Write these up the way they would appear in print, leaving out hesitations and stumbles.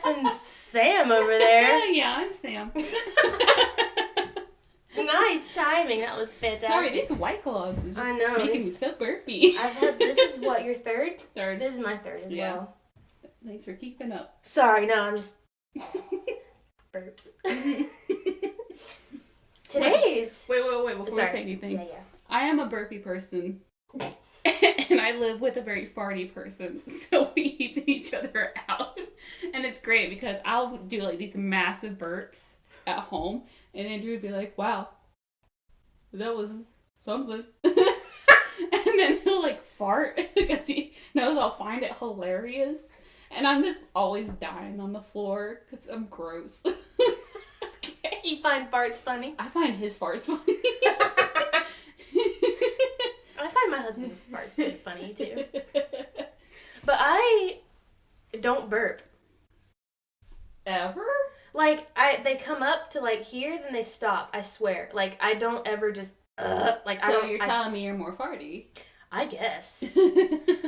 and Sam over there. Yeah, I'm Sam. Nice timing. That was fantastic. Sorry, these White Claws are just I know, making me so burpy. This is what, your third? Third. This is my third as well. Thanks for keeping up. Sorry, no, I'm just... burps. Today's... Wait, before you say anything. Yeah. I am a burpy person. And I live with a very farty person, so we even each other out. And it's great because I'll do like these massive burps at home, and Andrew would be like, wow, that was something. And then he'll like fart because he knows I'll find it hilarious. And I'm just always dying on the floor because I'm gross. Okay. You find farts funny? I find his farts funny. I find my husband's farts pretty funny too. But I don't burp. Ever? Like, they come up to like here, then they stop. I swear. Like, I don't ever just like. So you're telling me you're more farty? I guess.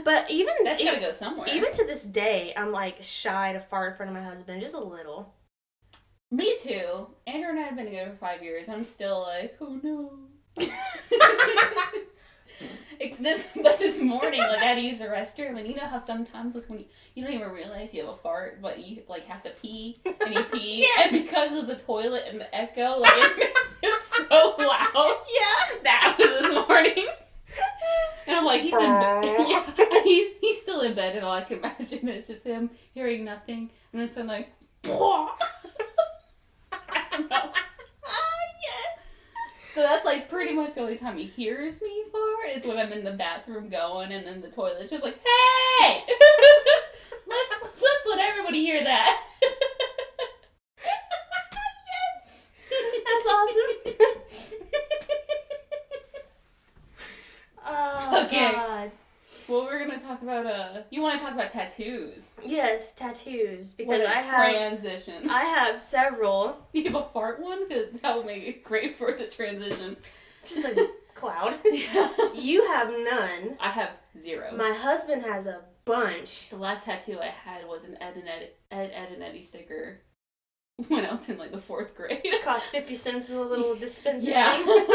But even that's gotta go somewhere. Even to this day, I'm like shy to fart in front of my husband, just a little. Me too. Andrew and I have been together for 5 years. I'm still like, oh no. But this morning, like, I had to use the restroom, and you know how sometimes, like, when you don't even realize you have a fart, but you, like, have to pee, and you pee, Yeah. And because of the toilet and the echo, like, it makes it so loud. Yeah. That was this morning. And I'm like, he's still in bed, and all I can imagine is just him hearing nothing, and then something like, I don't know. Yes. So that's like pretty much the only time he hears me fart is when I'm in the bathroom going, and then the toilet's just like, hey! let's let everybody hear that. Yes! That's awesome. Oh, Okay. God. Well, we're gonna talk about you want to talk about tattoos? Yes, tattoos. What Because a transition. I have several. You have a fart one? Because that will make it great for the transition. Just a cloud. Yeah. You have none. I have 0. My husband has a bunch. The last tattoo I had was an Ed and Eddie sticker when I was in like the 4th grade. It costs 50 cents in the little dispenser Yeah. thing.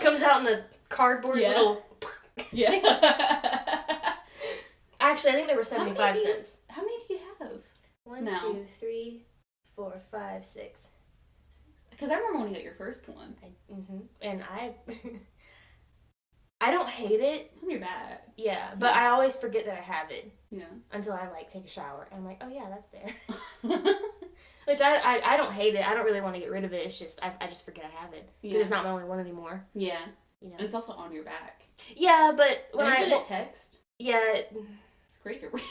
Comes out in a cardboard Yeah. little... Yeah. Actually, I think they were 75 cents. How many do you have? 1, No. 2, 3, 4, 5, 6. Because I remember when you got your first one. And I don't hate it. It's on your back. Yeah, but I always forget that I have it Yeah. until I like take a shower and I'm like, oh yeah, that's there. Which I don't hate it. I don't really want to get rid of it. It's just I just forget I have it because it's not my only one anymore. Yeah. You know. And it's also on your back. Yeah, but when Isn't it text? Yeah. It's great to read.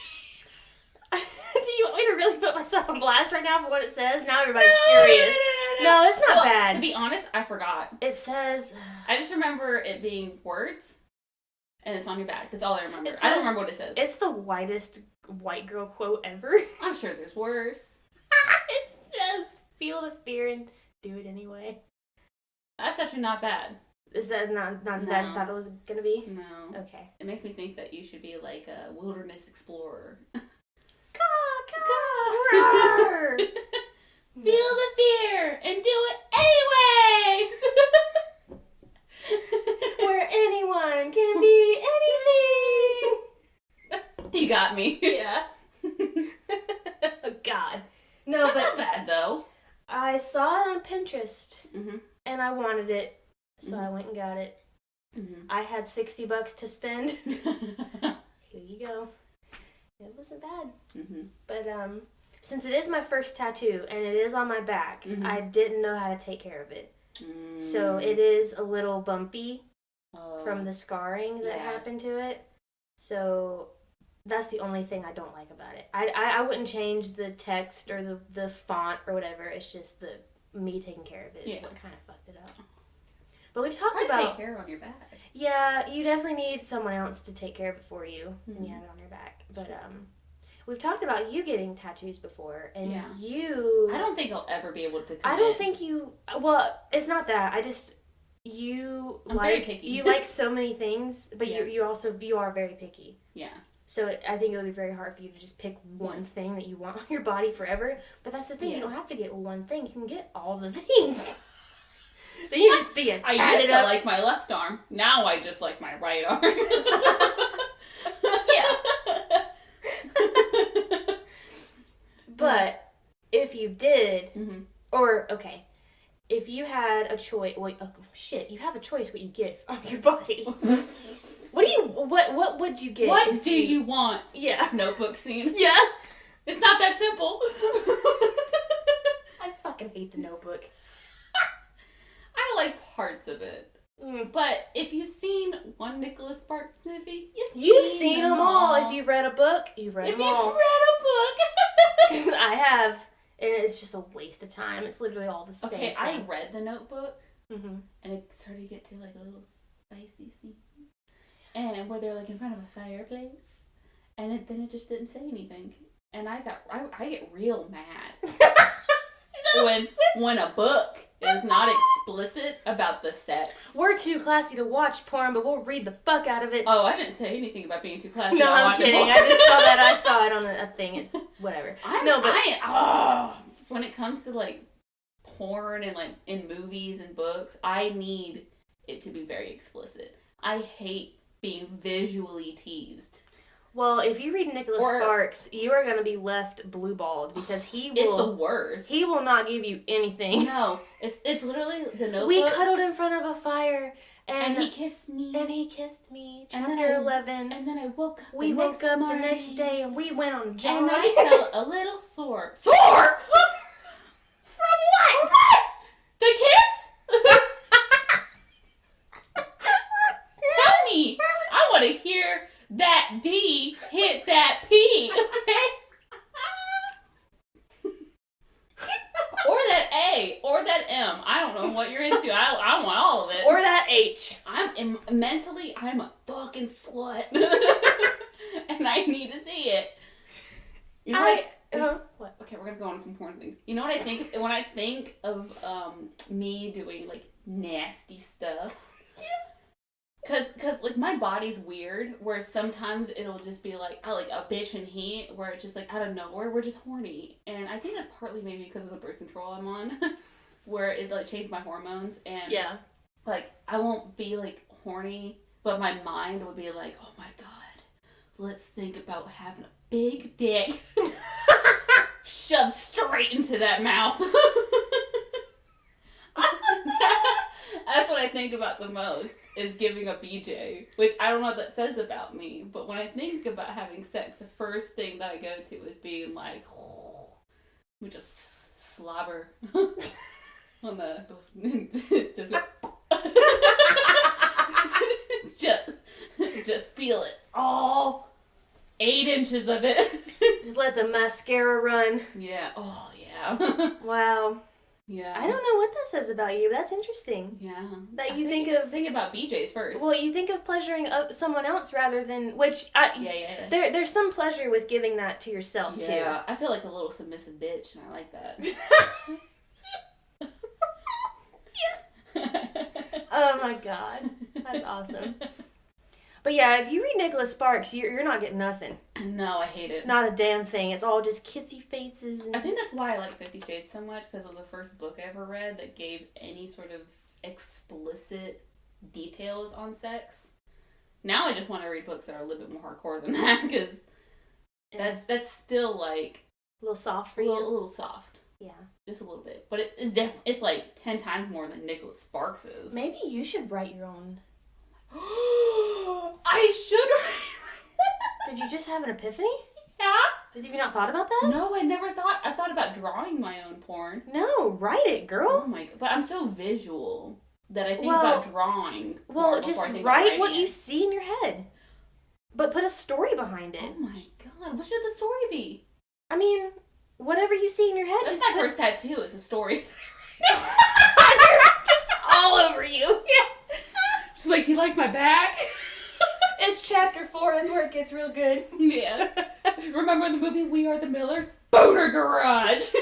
Do you want me to really put myself on blast right now for what it says? Now everybody's curious. No, it's not bad. To be honest, I forgot. It says... I just remember it being words, and it's on your back. That's all I remember. It I don't says- remember what it says. It's the whitest white girl quote ever. I'm sure there's worse. It says, feel the fear and do it anyway. That's actually not bad. Is that not as bad as I thought it was going to be? No. Okay. It makes me think that you should be like a wilderness explorer. Roar! Feel the fear and do it anyways. Where anyone can be anything. You got me. Yeah. Oh, God. No, That's but not bad though. I saw it on Pinterest Mhm. and I wanted it, so Mhm. I went and got it. Mhm. I had $60 to spend. Here you go. It wasn't bad. Mhm. But since it is my first tattoo and it is on my back, Mhm. I didn't know how to take care of it. Mm. So it is a little bumpy Oh. from the scarring that Yeah. happened to it. So that's the only thing I don't like about it. I wouldn't change the text or the font or whatever. It's just the me taking care of it is Yeah. what kind of fucked it up. But we've talked Hard to about... take hair on your back. Yeah, you definitely need someone else to take care of it for you when you Mhm. have it on your back. But we've talked about you getting tattoos before, and Yeah. you... I don't think I'll ever be able to commit. I don't think you... Well, it's not that. I just... I'm very picky. You like so many things, but Yeah. you are very picky. Yeah. So I think it would be very hard for you to just pick one thing that you want on your body forever. But that's the thing. Yeah. You don't have to get one thing. You can get all the things. Then you just be a I tatted used to up. like my left arm. Now I just like my right arm. Yeah. But if you did, or okay, if you had a choice, well, you have a choice what you get on your body. What would you get? What do you want? Yeah. Notebook scene. Yeah. It's not that simple. I fucking hate The Notebook. I like parts of it. But if you've seen one Nicholas Sparks movie, you've seen them all. If you've read a book, you've read them all. If you've read a book. Because I have, and it's just a waste of time. It's literally all the same Okay, thing. I read The Notebook, Mm-hmm. and it started to get to like a little spicy scene. And where they're like in front of a fireplace. And then it just didn't say anything. And I get real mad. when a book is not explicit about the sex. We're too classy to watch porn, but we'll read the fuck out of it. Oh, I didn't say anything about being too classy. No, I'm kidding. I just saw that. I saw it on a thing. It's whatever. When it comes to like porn and like in movies and books, I need it to be very explicit. I hate being visually teased. Well, if you read Nicholas Sparks, you are going to be left blue-balled because he will... It's the worst. He will not give you anything. No, it's literally The Notebook. We cuddled in front of a fire, and he kissed me. And he kissed me. Chapter 11. And then I woke up We woke up the next day, and we went on a jog. And I felt a little sore. Sore? From what? The kiss? Tell me. I want to hear that D hit that P, okay? Or that A, or that M. I don't know what you're into. I want all of it. Or that H. Mentally, I'm a fucking slut. And I need to see it. You know what? Okay, we're gonna go on to some porn things. You know what I think when I think of me doing like nasty stuff? Cause like my body's weird, where sometimes it'll just be like a bitch in heat, where it's just like out of nowhere we're just horny, and I think that's partly maybe because of the birth control I'm on, where it like changes my hormones, and like I won't be like horny, but my mind would be like, oh my god, let's think about having a big dick shoved straight into that mouth. That's what I think about the most, is giving a BJ, which I don't know what that says about me, but when I think about having sex, the first thing that I go to is being like, we just slobber on the, just feel it, all 8 inches of it. Just let the mascara run. Yeah, oh yeah. Wow. Yeah. I don't know what that says about you. That's interesting. Yeah. That you think about BJ's first. Well, you think of pleasuring someone else rather than Yeah. There's some pleasure with giving that to yourself too. Yeah. I feel like a little submissive bitch, and I like that. Oh my god, that's awesome. But yeah, if you read Nicholas Sparks, you're not getting nothing. No, I hate it. Not a damn thing. It's all just kissy faces. I think that's why I like 50 Shades so much, because it was the first book I ever read that gave any sort of explicit details on sex. Now I just want to read books that are a little bit more hardcore than that, because that's still like a little soft for you. A little soft. Yeah. Just a little bit. But it's like 10 times more than Nicholas Sparks is. Maybe you should write your own. I should. Did you just have an epiphany? Yeah. Have you not thought about that? No, I never thought. I thought about drawing my own porn. No, write it, girl. Oh my god. But I'm so visual that I think about drawing. Well, just write what you see in your head. But put a story behind it. Oh my god. What should the story be? I mean, whatever you see in your head. That's my first tattoo is a story. Just all over you. Yeah. She's like, you like my back? It's chapter 4. That's where it gets real good. Yeah. Remember the movie We Are the Millers? Boner Garage.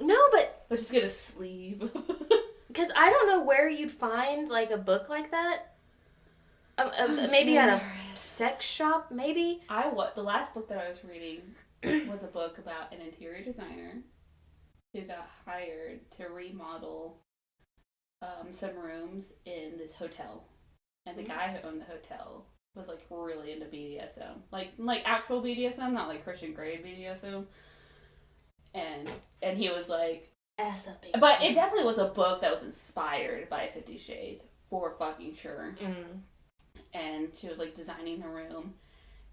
No, but let's just get a sleeve. Because I don't know where you'd find, like, a book like that. Maybe at a sex shop, maybe? The last book that I was reading was a book about an interior designer who got hired to remodel some rooms in this hotel. And the guy who owned the hotel was, like, really into BDSM. Like actual BDSM, not, like, Christian Grey BDSM. And he was, like... Ass up, baby. But it definitely was a book that was inspired by 50 Shades, for fucking sure. Mm. And she was, like, designing the room.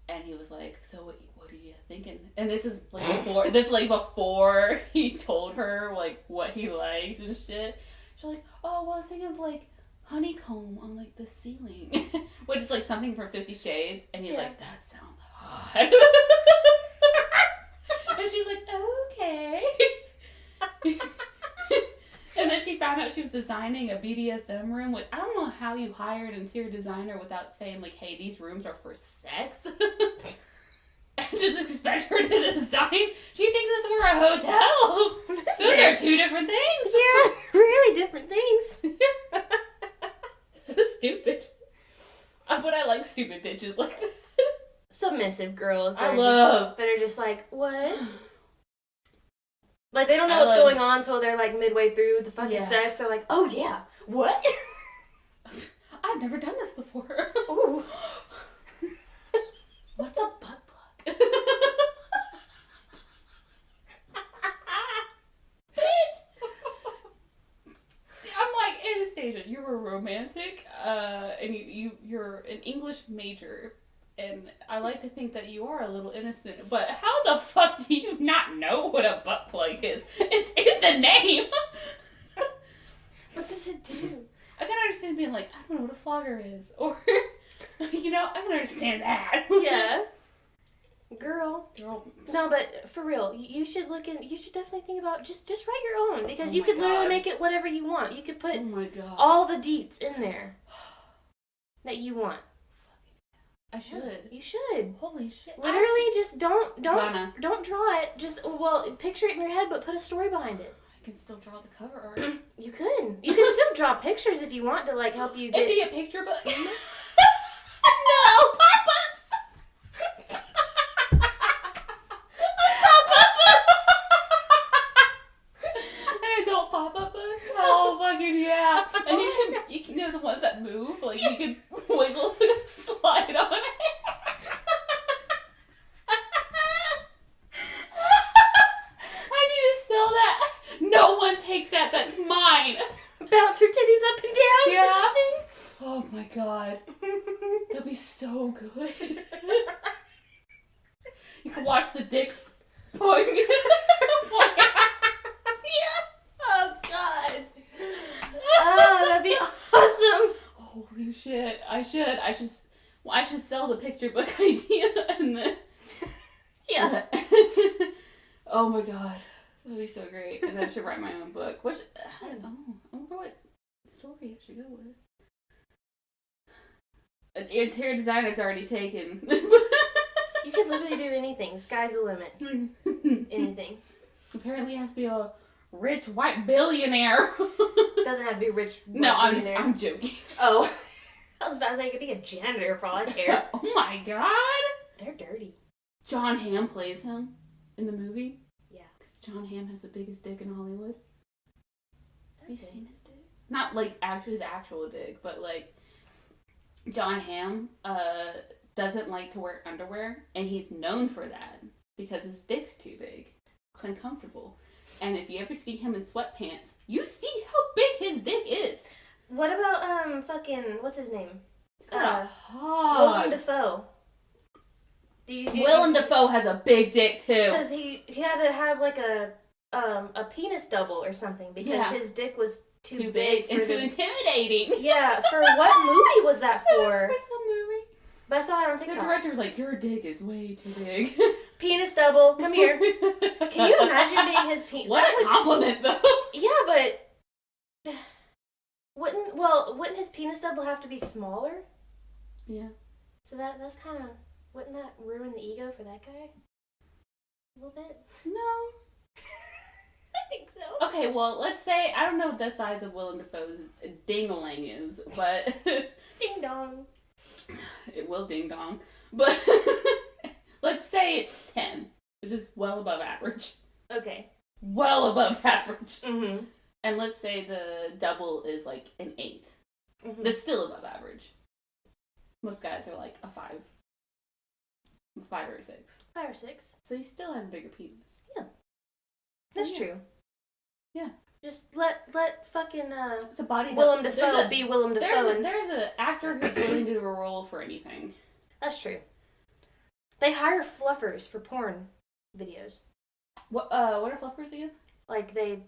And he was like, so what are you thinking? And this is, like, before he told her, like, what he liked and shit. She's like, oh, well, I was thinking of, like, honeycomb on, like, the ceiling. Which is, like, something from 50 Shades. And he's like, that sounds hot. And she's like, okay. And then she found out she was designing a BDSM room, which I don't know how you hired an interior designer without saying, like, hey, these rooms are for sex. And just expect her to design. She thinks this were a hotel. Those are two different things. Yeah, really different things. So stupid. But I like stupid bitches like that. Submissive girls that are just like, what? Like, they don't know what's going on until they're, like, midway through the fucking sex. They're like, oh, yeah. What? I've never done this before. Ooh. What's a butt plug? Bitch! I'm like, Anastasia, you were romantic, and you're an English major. And I like to think that you are a little innocent, but how the fuck do you not know what a butt plug is? It's in the name! What does it do? I can understand being like, I don't know what a flogger is. Or, you know, I can understand that. Yeah. Girl. No, but for real, you should definitely think about, just write your own, because you could literally make it whatever you want. You could put all the deets in there that you want. I should. You should. Holy shit. Literally, just don't draw it. Just, picture it in your head, but put a story behind it. I can still draw the cover art. You could. You can still draw pictures if you want to, like, help you get... It'd be a picture book. No! Pop-ups! An adult pop-up book? Oh, fucking yeah. And you can know the ones that move. Like, you can wiggle and slide on it. I need to sell that. No one take that. That's mine. Bounce her titties up and down. Yeah. Oh my god. That'd be so good. You can watch the dick pulling. Yeah. Oh god. Oh, that'd be awesome. Holy shit. I should sell the picture book idea and then. Yeah. Oh my god. That'd be so great. And then I should write my own book. I wonder what story I should go with. An interior designer's already taken. You could literally do anything. Sky's the limit. Anything. Apparently it has to be a rich white billionaire. Doesn't have to be rich white billionaire. I'm joking. Oh. I was about to say, it could be a janitor for all I care. Oh my god. They're dirty. John Hamm plays him in the movie. Yeah. Because John Hamm has the biggest dick in Hollywood. Have you seen his dick? Not like his actual dick, but like John Hamm doesn't like to wear underwear, and he's known for that because his dick's too big. It's uncomfortable. And if you ever see him in sweatpants, you see how big his dick is. What about what's his name? Willem Dafoe. Willem Dafoe has a big dick too. Because he had to have like a penis double or something because his dick was too big and too intimidating. Yeah, for what movie was that for? It was for some movie. But I saw it on TikTok. The director was like, your dick is way too big. Penis double, come here. Can you imagine being his penis? What a compliment, though. Yeah, but wouldn't his penis double have to be smaller? Yeah. So that's kind of, wouldn't that ruin the ego for that guy? A little bit? No. I think so. Okay, well, let's say, I don't know what the size of Willem Dafoe's ding-a-ling is, but... Ding dong. It will ding-dong. But let's say it's 10, which is well above average. Okay. Well above average. Mm-hmm. And let's say the double is like an 8. Mm-hmm. That's still above average. Most guys are like a 5. A 5 or a 6. 5 or 6. So he still has a bigger penis. Yeah. That's true. Yeah. Just let fucking it's a body Willem Dafoe be Willem Dafoe. There's an actor who's willing to do a role for anything. That's true. They hire fluffers for porn videos. What are fluffers again? Like they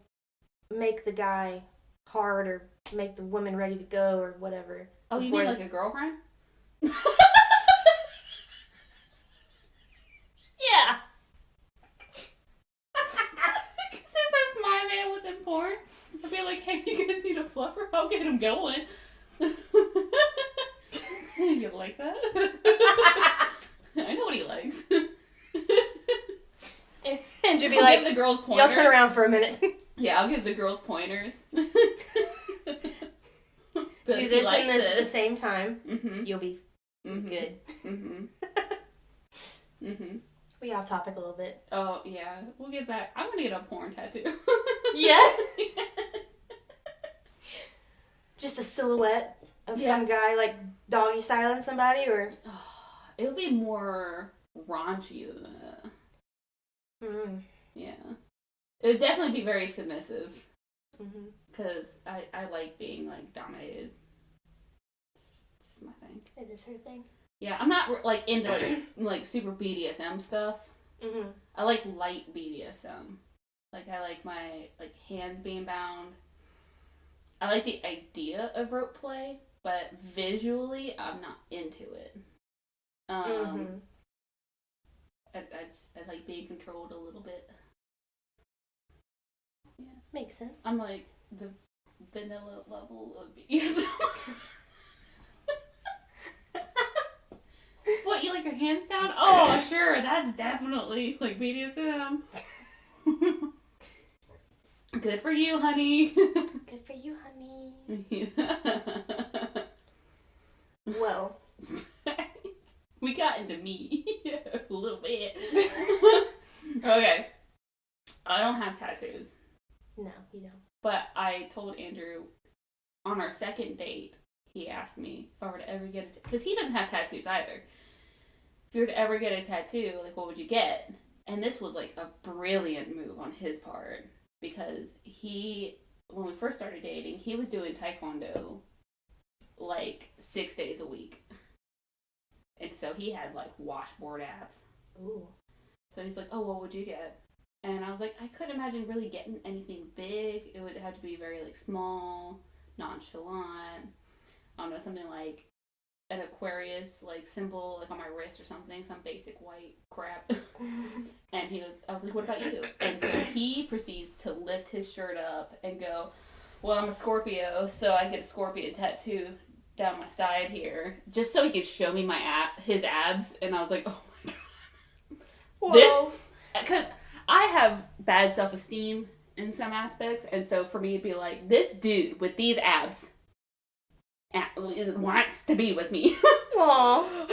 make the guy hard or make the woman ready to go or whatever. Oh, you mean like a girlfriend? Yeah. Because if my man was in porn, I'd be like, hey, you guys need a fluffer? I'll get him going. You like that? I know what he likes. And you'd be I'll like, give the girls pointers. y'all turn around for a minute. Yeah, I'll give the girls pointers. Do this and this at the same time. Mm-hmm. You'll be good. Mm-hmm. Mm-hmm. We off topic a little bit. Oh, yeah. We'll get back. I'm going to get a porn tattoo. Yeah? Just a silhouette of some guy, like, doggy styling somebody, or... It would be more raunchy than that. Mm-hmm. Yeah. It would definitely be very submissive. Mm-hmm. Because I like being, like, dominated. It's just my thing. It is her thing. Yeah, I'm not, like, into, like super BDSM stuff. Mm-hmm. I like light BDSM. Like, I like my, like, hands being bound. I like the idea of rope play, but visually, I'm not into it. I like being controlled a little bit. Yeah. Makes sense. I'm like the vanilla level of BDSM. What, you like your hands bound? Oh, sure, that's definitely like BDSM. Good for you, honey. Good for you, honey. Well. We got into me a little bit. Okay. I don't have tattoos. No, you don't. But I told Andrew on our second date, he asked me if I were to ever get because he doesn't have tattoos either. If you were to ever get a tattoo, like, what would you get? And this was, like, a brilliant move on his part. Because when we first started dating, he was doing taekwondo, like, 6 days a week. And so he had, like, washboard abs. Ooh. So he's like, oh, what would you get? And I was like, I couldn't imagine really getting anything big. It would have to be very, like, small, nonchalant. I don't know, something like an Aquarius, like, symbol, like, on my wrist or something. Some basic white crap. And I was like, what about you? And so he proceeds to lift his shirt up and go, well, I'm a Scorpio, so I get a scorpion tattoo down my side here, just so he could show me his abs. And I was like, oh my god. Whoa. Because I have bad self-esteem in some aspects, and so for me to be like, this dude with these abs wants to be with me. Aww.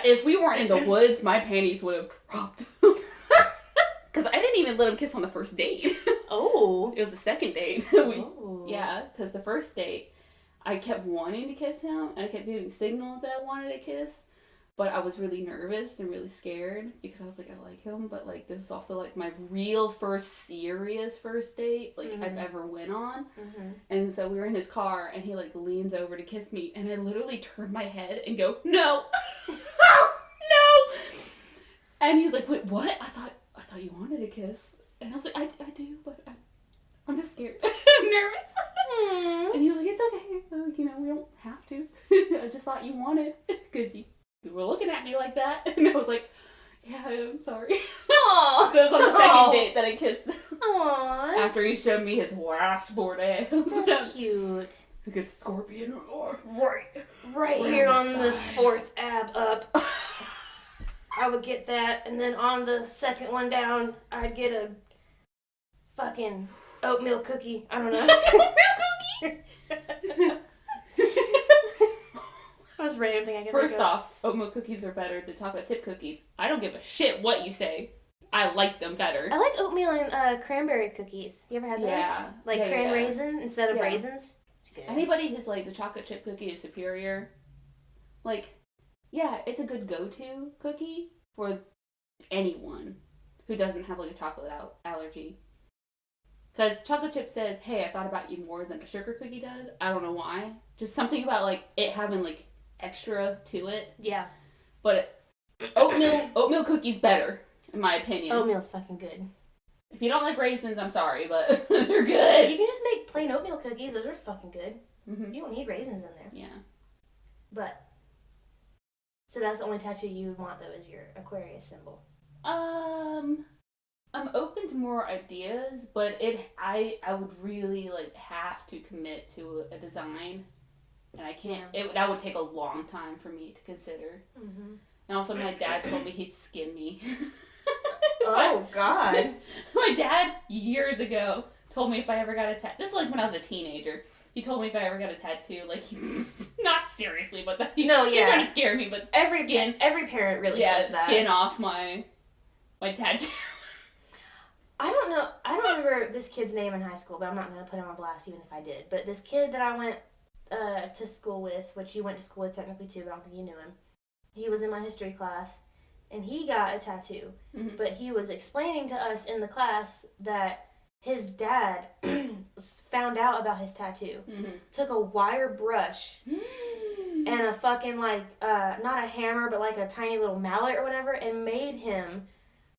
If we weren't in the woods, my panties would have dropped. Because I didn't even let him kiss on the first date. Oh. It was the second date. Yeah, because the first date, I kept wanting to kiss him, and I kept giving signals that I wanted to kiss, but I was really nervous and really scared, because I was like, I like him, but, like, this is also, like, my real serious first date, like, I've ever went on, and so we were in his car, and he, like, leans over to kiss me, and I literally turn my head and go, no! No! And he's like, wait, what? I thought you wanted a kiss. And I was like, I do, but I'm just scared. I'm nervous. And he was like, it's okay. We don't have to. I just thought you wanted, because you were looking at me like that. And I was like, yeah, I'm sorry. Aww. So it was on the second date that I kissed him. Aww. After he showed me his washboard abs. That's cute. Like a scorpion. Right here on the fourth ab up. I would get that, and then on the second one down, I'd get a fucking oatmeal cookie. I don't know. Oatmeal cookie? That was a random thing I could First off, oatmeal cookies are better than chocolate chip cookies. I don't give a shit what you say. I like them better. I like oatmeal and cranberry cookies. You ever had those? Yeah. Like raisin instead of raisins? It's good. Anybody who's like the chocolate chip cookie is superior, like, yeah, it's a good go-to cookie for anyone who doesn't have like a chocolate allergy. Because chocolate chip says, hey, I thought about you more than a sugar cookie does. I don't know why. Just something about like it having like extra to it. Yeah. But oatmeal cookie's better, in my opinion. Oatmeal's fucking good. If you don't like raisins, I'm sorry, but they're good. You can just make plain oatmeal cookies. Those are fucking good. Mm-hmm. You don't need raisins in there. Yeah. But, so that's the only tattoo you would want, though, is your Aquarius symbol. I'm open to more ideas, but I would really like have to commit to a design, and I can't. That would take a long time for me to consider. Mm-hmm. And also, my dad told me he'd skin me. Oh God! My dad years ago told me if I ever got a tattoo. This is like when I was a teenager. He told me if I ever got a tattoo, like he's not seriously, but he's trying to scare me. But every parent really says that. Skin off my tattoo. I don't know. I don't remember this kid's name in high school, but I'm not going to put him on blast even if I did. But this kid that I went to school with, which you went to school with technically too, but I don't think you knew him. He was in my history class, and he got a tattoo. Mm-hmm. But he was explaining to us in the class that his dad found out about his tattoo, took a wire brush and a fucking like, not a hammer, but like a tiny little mallet or whatever, and made him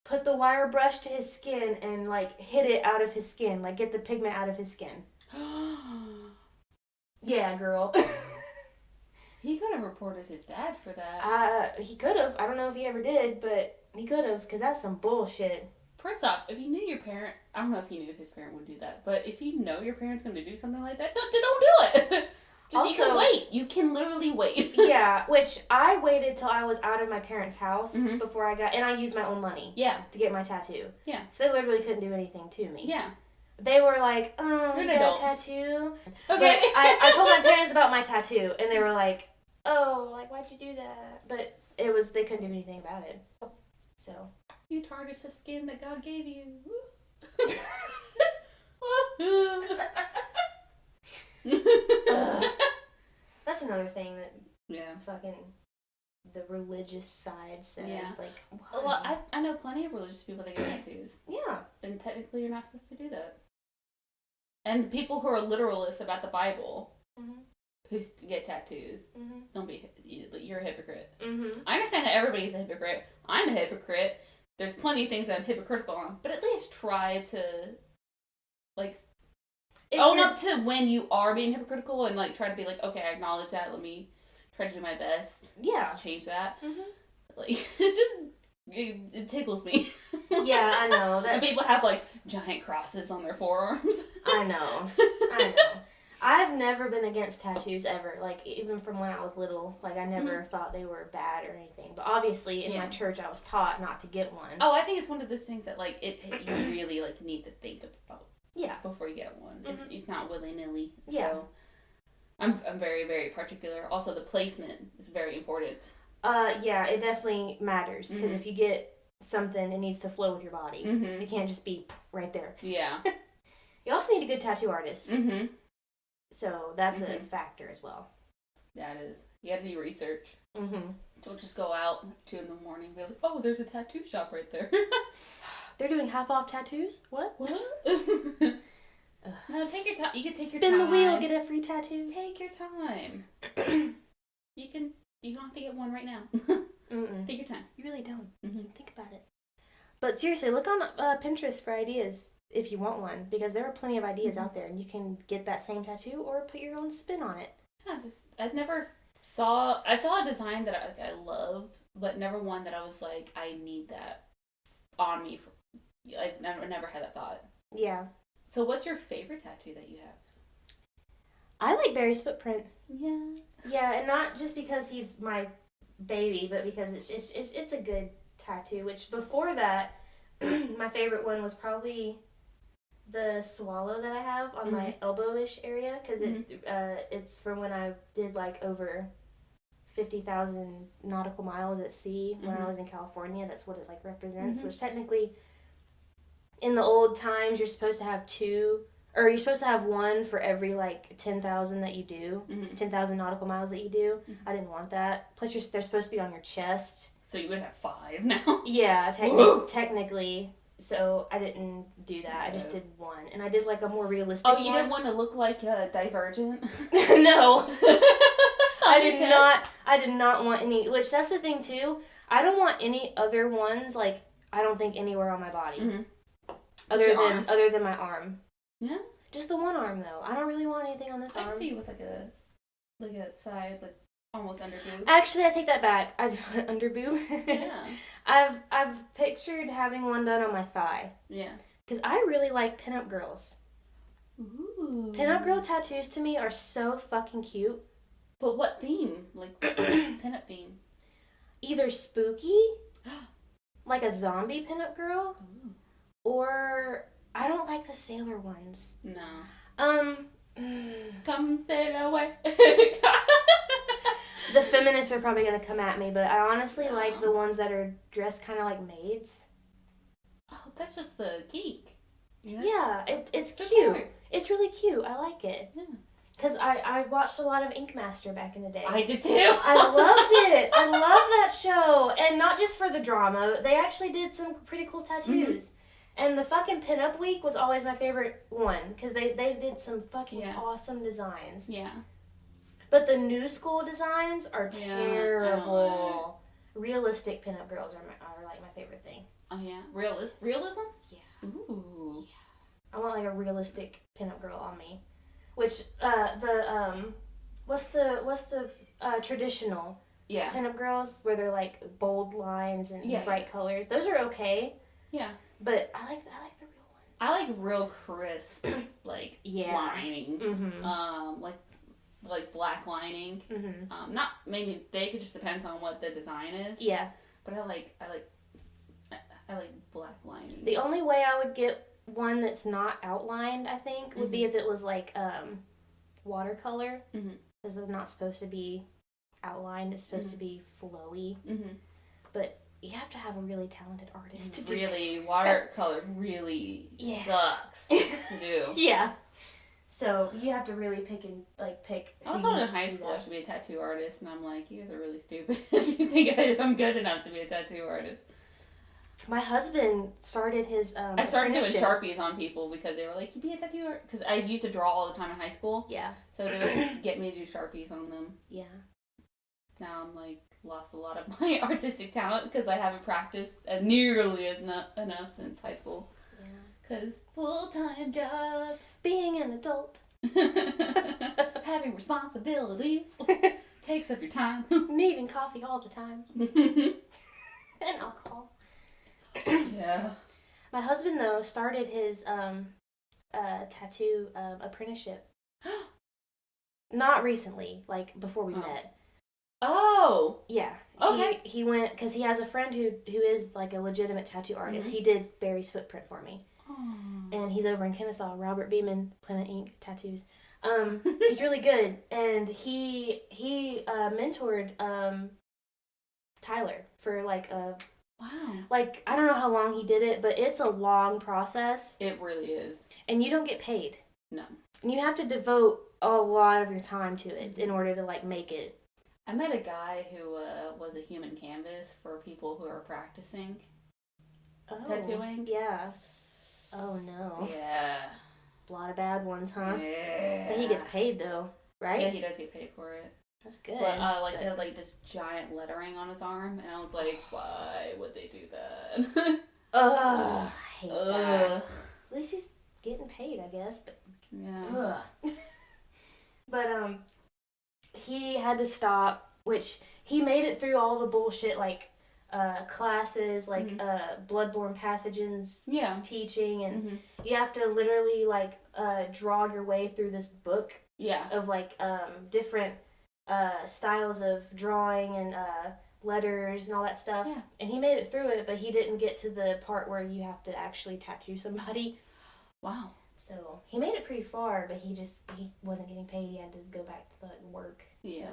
put the wire brush to his skin and, like, hit it out of his skin. Like, get the pigment out of his skin. Yeah, girl. He could have reported his dad for that. He could have. I don't know if he ever did, but he could have, because that's some bullshit. First off, if you knew your parent... I don't know if he knew his parent would do that, but if you know your parent's going to do something like that, don't do it! Also, you can wait. You can literally wait. Yeah, which I waited till I was out of my parents' house before I got... And I used my own money to get my tattoo. Yeah. So they literally couldn't do anything to me. Yeah. They were like, oh, you got a tattoo? Okay. But I told my parents about my tattoo, and they were like, oh, like, why'd you do that? But they couldn't do anything about it. So. You tarnished the skin that God gave you. That's another thing that fucking the religious side says. Like, why? Well, I know plenty of religious people that get tattoos. Yeah. And technically you're not supposed to do that. And people who are literalists about the Bible who get tattoos, don't be, you're a hypocrite. I understand that everybody's a hypocrite. I'm a hypocrite. There's plenty of things that I'm hypocritical on, but at least try to, like, own up to when you are being hypocritical and, like, try to be like, okay, I acknowledge that. Let me try to do my best to change that. Like, it tickles me. Yeah, I know. And people have, like, giant crosses on their forearms. I know. I've never been against tattoos ever. Like, even from when I was little. Like, I never thought they were bad or anything. But obviously, in my church, I was taught not to get one. Oh, I think it's one of those things that, like, you really, like, need to think about. Yeah. Before you get one. It's not willy-nilly. Yeah. So, I'm very, very particular. Also, the placement is very important. Yeah, it definitely matters. Because if you get something, it needs to flow with your body. It can't just be right there. Yeah. You also need a good tattoo artist. So that's a factor as well. Yeah, it is. You have to do research. Don't just go out 2 a.m. and be like, oh, there's a tattoo shop right there. They're doing half-off tattoos? What? No, take your time. You can take your time. Spin the wheel, get a free tattoo. Take your time. You don't have to get one right now. Take your time. You really don't. Think about it. But seriously, look on Pinterest for ideas if you want one, because there are plenty of ideas out there, and you can get that same tattoo or put your own spin on it. Yeah, I saw a design that I love, but never one that I was like, I need that on me. I never had that thought. Yeah. So what's your favorite tattoo that you have? I like Barry's footprint. Yeah. Yeah, and not just because he's my baby, but because it's a good tattoo. Which before that, my favorite one was probably the swallow that I have on my elbow-ish area, because it's from when I did like over 50,000 nautical miles at sea when I was in California. That's what it like represents, which technically in the old times you're supposed to have two, or you're supposed to have one for every like 10,000 that you do, 10,000 nautical miles that you do. I didn't want that. Plus they're supposed to be on your chest. So you would have 5 now? Yeah, technically. So I didn't do that. I just did one, and I did like a more realistic one. Oh, you didn't want to look like Divergent? No. I did not want any, which that's the thing too. I don't want any other ones, like, I don't think anywhere on my body. Other than my arm. Yeah? Just the one arm though. I don't really want anything on this arm. I see you with like a side, like almost under boob. Actually, I take that back. I've under boob. Yeah. I've pictured having one done on my thigh. Yeah. Because I really like pinup girls. Ooh. Pinup girl tattoos to me are so fucking cute. But what theme? Like, pinup theme? Either spooky, like a zombie pinup girl, or I don't like the sailor ones. No. Come sail away. The feminists are probably going to come at me, but I honestly like the ones that are dressed kind of like maids. Oh, that's just the geek. You know? Yeah, it's cute. It's really cute. I like it. Yeah. Because I watched a lot of Ink Master back in the day. I did too. I loved it. I love that show. And not just for the drama. They actually did some pretty cool tattoos. And the fucking Pinup Week was always my favorite one. Because they did some fucking awesome designs. Yeah. But the new school designs are terrible. Realistic pinup girls are like my favorite thing. Oh yeah, realism? Yeah. Ooh. Yeah. I want like a realistic pinup girl on me. Which what's the traditional pinup girls where they're like bold lines and bright colors? Those are okay. Yeah. But I like the real ones. I like real crisp, like lining. Like black lining. Not maybe thick. It just depends on what the design is. Yeah. But I like black lining. The only way I would get one that's not outlined, I think, would be if it was like watercolor, because they're not supposed to be outlined. It's supposed to be flowy. But you have to have a really talented artist to do. Really, watercolor really sucks to do. Yeah. So you have to really pick. I was told in high school I should be a tattoo artist, and I'm like, you guys are really stupid if you think I'm good enough to be a tattoo artist. My husband started his I started doing Sharpies on people because they were like, you be a tattoo artist? Because I used to draw all the time in high school. Yeah. So they would get me to do Sharpies on them. Yeah. Now I'm like, lost a lot of my artistic talent because I haven't practiced nearly as enough since high school. Because full-time jobs, being an adult, having responsibilities, takes up your time. Needing coffee all the time. And alcohol. Yeah. My husband, though, started his tattoo apprenticeship. Not recently, like before we met. Oh. Yeah. Okay. He went, because he has a friend who is like a legitimate tattoo artist. He did Barry's footprint for me. And he's over in Kennesaw, Robert Beeman, Planet Ink Tattoos. He's really good, and he mentored Tyler for like a like, I don't know how long he did it, but it's a long process. It really is, and you don't get paid. No, and you have to devote a lot of your time to it in order to like make it. I met a guy who was a human canvas for people who are practicing tattooing. Yeah. Oh, no. Yeah. A lot of bad ones, huh? Yeah. But he gets paid, though, right? Yeah, he does get paid for it. That's good. But, they had, like, this giant lettering on his arm, and I was like, why would they do that? Ugh, I hate that. At least he's getting paid, I guess, but... Yeah. But, he had to stop, which he made it through all the bullshit, like... classes like bloodborne pathogens teaching, and you have to literally like draw your way through this book of like different styles of drawing and letters and all that stuff, and he made it through it, but he didn't get to the part where you have to actually tattoo somebody. Wow. So he made it pretty far, but he wasn't getting paid. He had to go back to work. Yeah. So.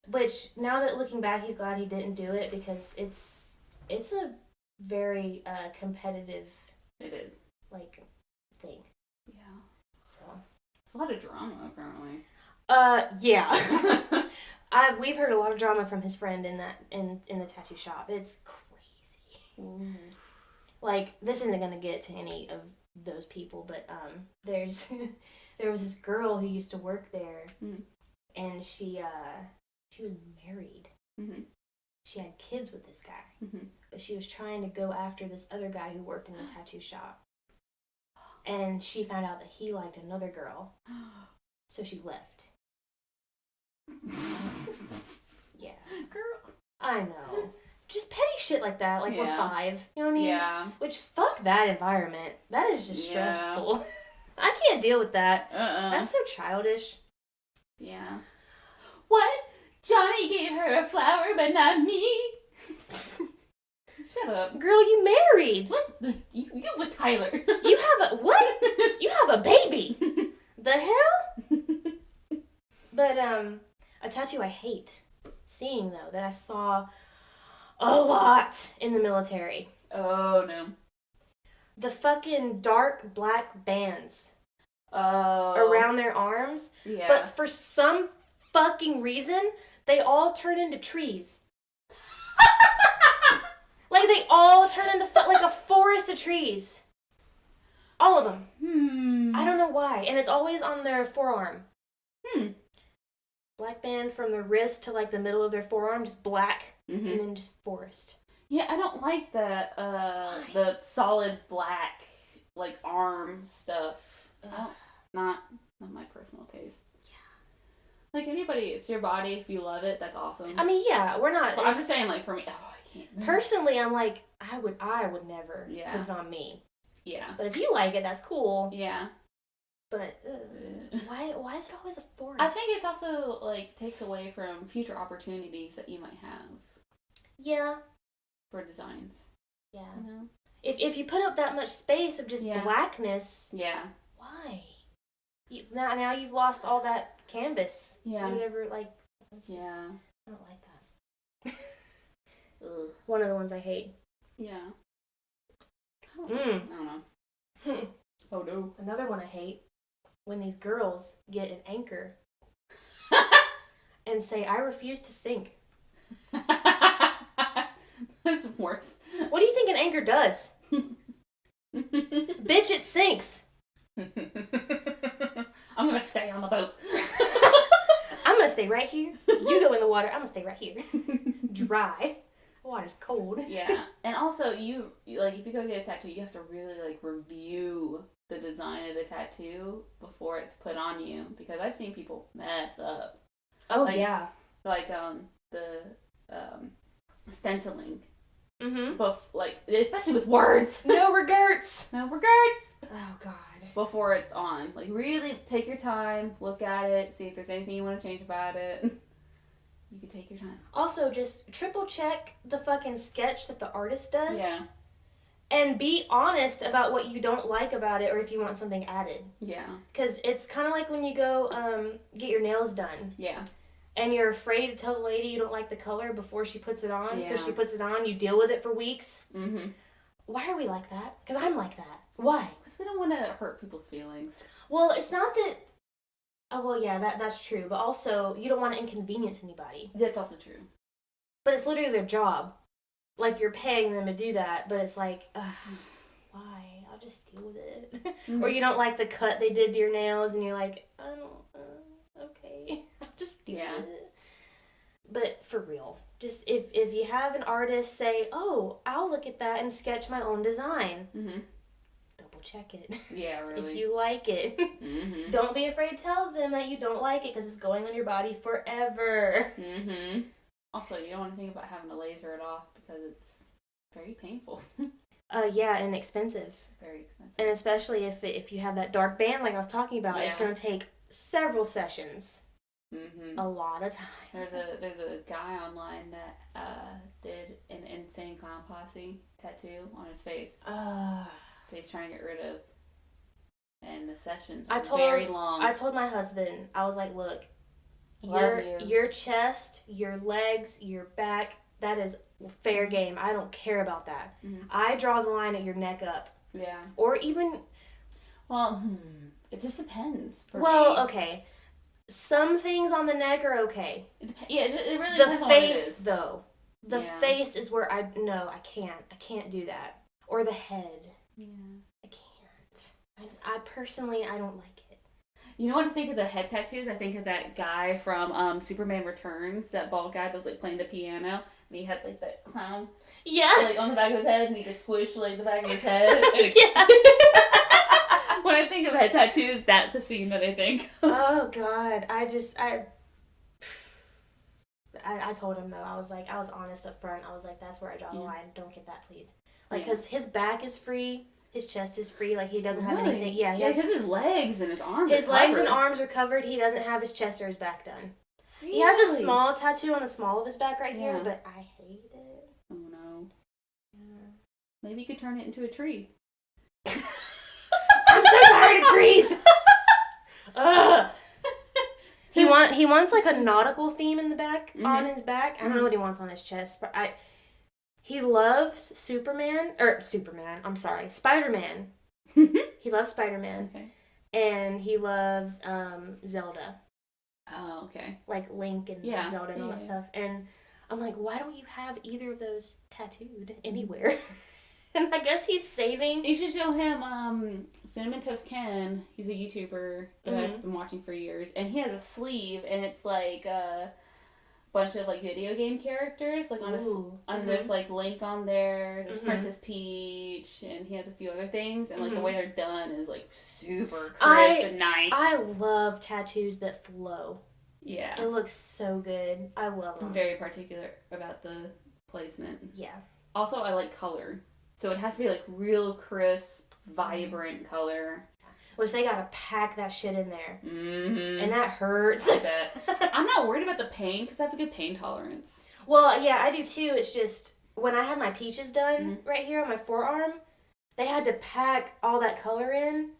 Which, now that looking back, he's glad he didn't do it, because it's a very competitive. It is. Like, thing. Yeah. So. It's a lot of drama, apparently. Yeah. We've heard a lot of drama from his friend in the tattoo shop. It's crazy. Ooh. Like, this isn't gonna get to any of those people, but there was this girl who used to work there, and she was married. Mm-hmm. She had kids with this guy, mm-hmm. but she was trying to go after this other guy who worked in the tattoo shop, and she found out that he liked another girl, so she left. Yeah. Girl. I know. Just petty shit like that, like we're 5. You know what I mean? Yeah. Which, fuck that environment. That is just stressful. I can't deal with that. That's so childish. Yeah. What? Johnny gave her a flower, but not me? Shut up. Girl, you married. What? You with Tyler. You have a... What? You have a baby. The hell? But, a tattoo I hate seeing, though, that I saw a lot in the military. Oh, no. The fucking dark black bands. Oh. Around their arms. Yeah. But for some fucking reason, they all turn into trees. Like, they all turn into like a forest of trees. All of them. I don't know why. And it's always on their forearm. Black band from the wrist to, like, the middle of their forearm, just black. Mm-hmm. And then just forest. Yeah, I don't like the solid black, like, arm stuff. Not my personal taste. Yeah. Like, anybody, it's your body. If you love it, that's awesome. I mean, yeah, we're not... Well, I'm just saying, like, for me, I can't. Personally, I'm like, I would never put it on me. Yeah. But if you like it, that's cool. Yeah. But why is it always a forest? I think it's also, like, takes away from future opportunities that you might have. Yeah. For designs. Yeah. You know? If you put up that much space of just blackness. Yeah. Why? Now you've lost all that canvas. Yeah. To whatever, like. Yeah. I don't like that. One of the ones I hate. Yeah. I don't know. Oh no. Another one I hate. When these girls get an anchor and say, I refuse to sink. That's worse. What do you think an anchor does? Bitch, it sinks. I'm gonna stay on the boat. I'm gonna stay right here. You go in the water. I'm gonna stay right here. Dry. The water's cold. Yeah. And also, you like, if you go get a tattoo, you have to really, like, review the design of the tattoo before it's put on you, because I've seen people mess up. Oh, like, yeah. Like, the stenciling. Mm-hmm. Like, especially with words. No regrets. No regrets. Oh, God. Before it's on. Like, really take your time, look at it, see if there's anything you want to change about it. You can take your time. Also, just triple check the fucking sketch that the artist does. Yeah. And be honest about what you don't like about it, or if you want something added. Yeah. Because it's kind of like when you go get your nails done. Yeah. And you're afraid to tell the lady you don't like the color before she puts it on. Yeah. So she puts it on, you deal with it for weeks. Mm-hmm. Why are we like that? Because I'm like that. Why? Because we don't want to hurt people's feelings. Well, it's not that... Oh, well, yeah, that's true. But also, you don't want to inconvenience anybody. That's also true. But it's literally their job. Like, you're paying them to do that, but it's like, why? I'll just deal with it. Mm-hmm. Or you don't like the cut they did to your nails, and you're like, I don't, okay. I'll just deal with it. But for real, just if you have an artist say, oh, I'll look at that and sketch my own design. Mm-hmm. Double check it. Yeah, really. If you like it. Mm-hmm. Don't be afraid to tell them that you don't like it, because it's going on your body forever. Mm-hmm. Also, you don't want to think about having to laser it off, because it's very painful. Yeah, and expensive. Very expensive. And especially if you have that dark band like I was talking about, it's going to take several sessions. Mm-hmm. A lot of time. There's a guy online that did an Insane Clown Posse tattoo on his face. That he's trying to get rid of. and the sessions are very long. I told my husband, I was like, look, your chest, your legs, your back, that is fair game. I don't care about that. Mm-hmm. I draw the line at your neck up. Yeah. Or even... Well, it just depends for me. Okay. Some things on the neck are okay. It really depends on what it is. The face, though. The face is where I can't do that. Or the head. Yeah. I can't. I personally, I don't like it. You know what I think of the head tattoos? I think of that guy from Superman Returns, that bald guy that was like playing the piano, and he had like that clown, like on the back of his head, and he could squish like the back of his head. Yeah. When I think of head tattoos, that's a scene that I think. Oh God, I told him though. I was honest up front. I was like, that's where I draw the line. Don't get that, please. Like, because his back is free. His chest is free, like he doesn't have anything. Yeah, because his legs and his arms. His legs and arms are covered. He doesn't have his chest or his back done. Really? He has a small tattoo on the small of his back right here, but I hate it. Oh no. Yeah. Maybe you could turn it into a tree. I'm so tired of trees. Ugh. He wants like a nautical theme in the back on his back. I don't know what he wants on his chest, but he loves Spider-Man. He loves Spider-Man. Okay. And he loves Zelda. Oh, okay. Like Link and Zelda and all that stuff. And I'm like, why don't you have either of those tattooed anywhere? And I guess he's saving. You should show him Cinnamon Toast Ken. He's a YouTuber that I've been watching for years. And he has a sleeve, and it's like bunch of like video game characters, like there's like Link on there, there's Princess Peach, and he has a few other things, and like the way they're done is like super crisp and nice. I love tattoos that flow. Yeah, it looks so good. I love them. I'm very particular about the placement. Yeah. Also, I like color, so it has to be like real crisp, vibrant color. Which they gotta pack that shit in there. Mm-hmm. And that hurts. I'm not worried about the pain because I have a good pain tolerance. Well, yeah, I do too. It's just when I had my peaches done right here on my forearm, they had to pack all that color in.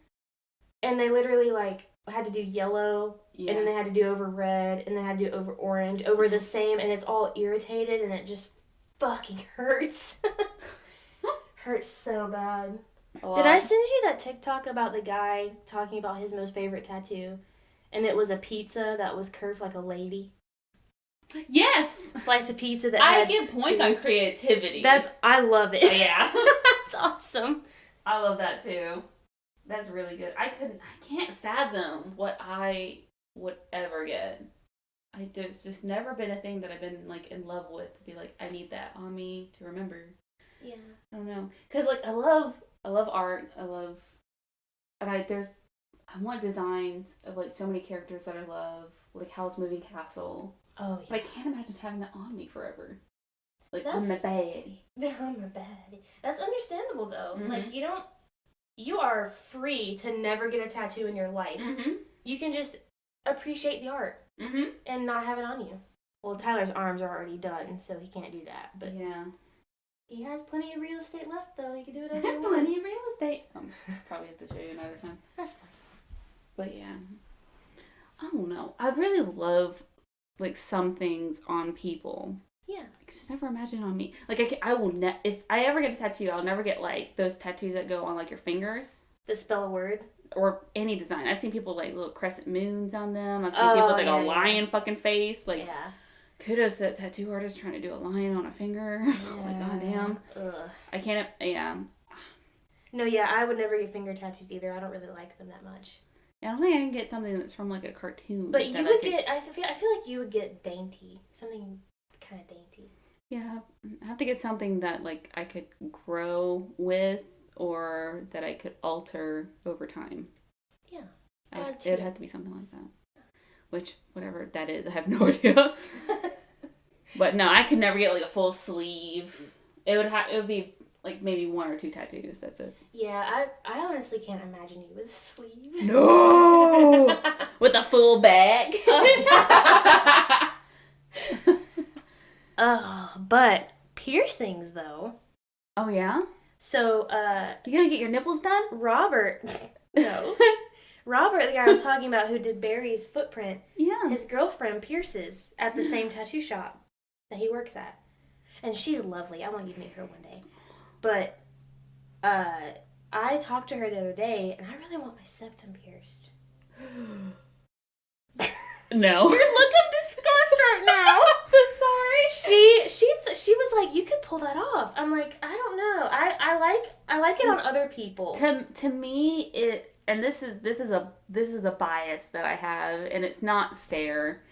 And they literally like had to do yellow, and then they had to do over red, and then had to do over orange, over the same, and it's all irritated, and it just fucking hurts. Hurts so bad. Did I send you that TikTok about the guy talking about his most favorite tattoo? And it was a pizza that was curved like a lady. Yes! Slice of pizza that I give points on creativity. I love it. Yeah. That's awesome. I love that too. That's really good. I can't fathom what I would ever get. There's just never been a thing that I've been like in love with to be like, I need that on me to remember. Yeah. I don't know. Because like I love art. I want designs of like so many characters that I love, like Howl's Moving Castle. Oh yeah. But I can't imagine having that on me forever. Like on my bed. On my bed. That's understandable though. Mm-hmm. Like you are free to never get a tattoo in your life. Mm-hmm. You can just appreciate the art and not have it on you. Well, Tyler's arms are already done, so he can't do that. But yeah. He has plenty of real estate left, though. He can do it as he wants. Plenty of real estate. Probably have to show you another time. That's fine. But yeah. I don't know. I really love, like, some things on people. Yeah. I just never imagine on me. Like, if I ever get a tattoo, I'll never get, like, those tattoos that go on, like, your fingers. To spell a word? Or any design. I've seen people, like, little crescent moons on them. I've seen people with, like, a lion fucking face. Like, kudos to that tattoo artist trying to do a lion on a finger. Yeah. Like, goddamn. Ugh. I can't, No, yeah, I would never get finger tattoos either. I don't really like them that much. Yeah, I don't think I can get something that's from, like, a cartoon. But you would I feel like you would get dainty. Something kind of dainty. Yeah, I have to get something that, like, I could grow with or that I could alter over time. Yeah. It would have to be something like that. Which, whatever that is, I have no idea. But no, I could never get like a full sleeve. It would be like maybe 1 or 2 tattoos. That's it. Yeah, I honestly can't imagine you with a sleeve. No, with a full bag. But piercings though. Oh yeah. So you gonna get your nipples done? Robert No. Robert, the guy I was talking about who did Barry's footprint, his girlfriend pierces at the same tattoo shop that he works at. And she's lovely. I want you to meet her one day. But I talked to her the other day, and I really want my septum pierced. No. You're looking disgusted right now. I'm so sorry. She was like, you could pull that off. I'm like, I don't know. I like it on other people. To me, this is a bias that I have, and it's not fair.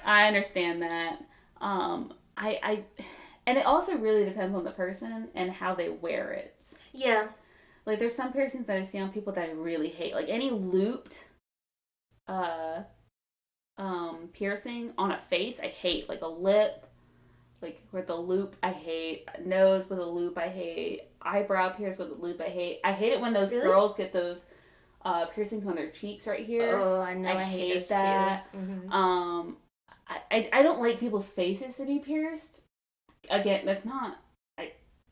I understand that. And it also really depends on the person and how they wear it. Yeah. Like, there's some piercings that I see on people that I really hate. Like, any looped piercing on a face, I hate. Like, a lip, like, with a loop, I hate. Nose with a loop, I hate. Eyebrow pierce with a loop, I hate. I hate it when those girls get those piercings on their cheeks right here. Oh, I know. I hate that. Too. Mm-hmm. I don't like people's faces to be pierced. Again, that's not...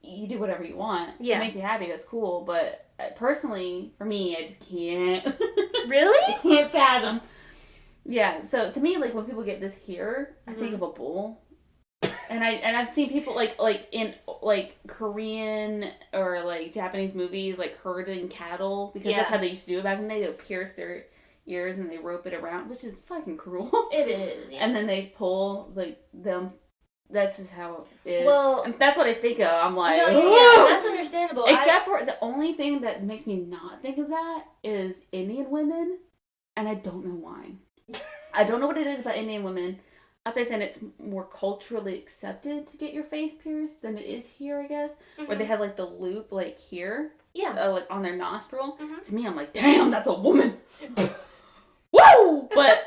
You do whatever you want. Yeah. It makes you happy, that's cool. But personally, for me, I just can't. Really? I can't fathom. Yeah, so to me, like, when people get this here, I think of a bull. And I've seen people, like in, like, Korean or, like, Japanese movies, like, herding cattle. Because that's how they used to do it back in the day. They would pierce their ears and they rope it around, which is fucking cruel. It is, yeah. And then they pull, like, them... That's just how it is. Well, and that's what I think of. I'm like, that's understandable. Except for the only thing that makes me not think of that is Indian women, and I don't know why. I don't know what it is about Indian women, other than it's more culturally accepted to get your face pierced than it is here, I guess, where they have like the loop like here, like on their nostril. To me, I'm like, damn, that's a woman. Woo! But